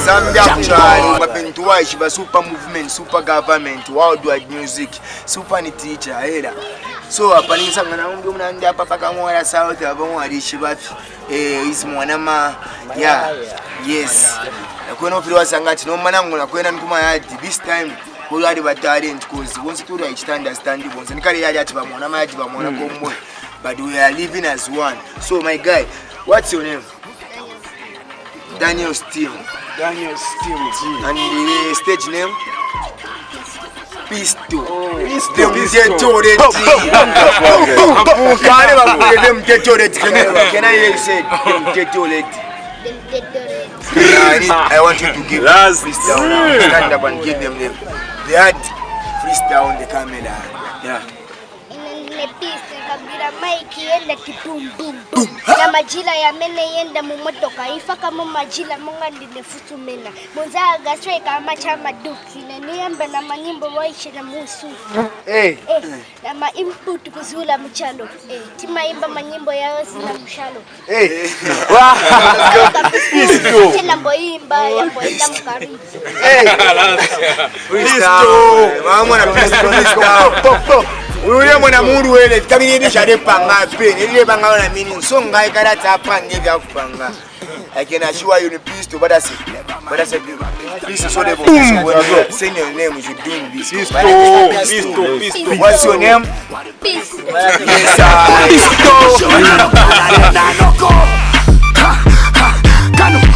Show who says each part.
Speaker 1: Zambia trial, mapentuwa shiba super movement, super government, worldwide music, super ni teacher, hela. So hapa ni sanga na umbi mnandi hapa paka mwala south hapa mwali shiba isi mwanama yes. Nakwena ofiliwa sangati no manangu nakwena nkuma yadi this time all are the talent cause once to right understand bonse nikali yadi ati ba mwanama yadi ba mwana komwe but we are living as one. So my guy, what's your name? Daniel Steele.
Speaker 2: Daniel Steele.
Speaker 1: And the stage name? Pisto.
Speaker 2: Pisto.
Speaker 1: Can I hear you say I want you to give freestyle now. Stand up and give them the hard freestyle on the camera. Yeah.
Speaker 3: Kabila maiki yenda kipum bum bum ya majila ya mene yenda mumotoka ifaka mu majila munga ndinefutu mena munzaga streka amachama duki neniembe na manyimbo waishi na musu na ma input kuzula mchalo tima imba manyimbo yao sina mshalo
Speaker 1: Pisto
Speaker 3: tena mboimba ya mboimba mkaribu
Speaker 1: Pisto mama na Pisto Ule mwana mundu wele kabiri ndishade panga pen ile panga na meaning so ngai kada tapa ngega kupanga I can assure you Pisto but I say Pisto so the say your name you should do this Pisto what's your name
Speaker 3: Pisto
Speaker 1: Pisto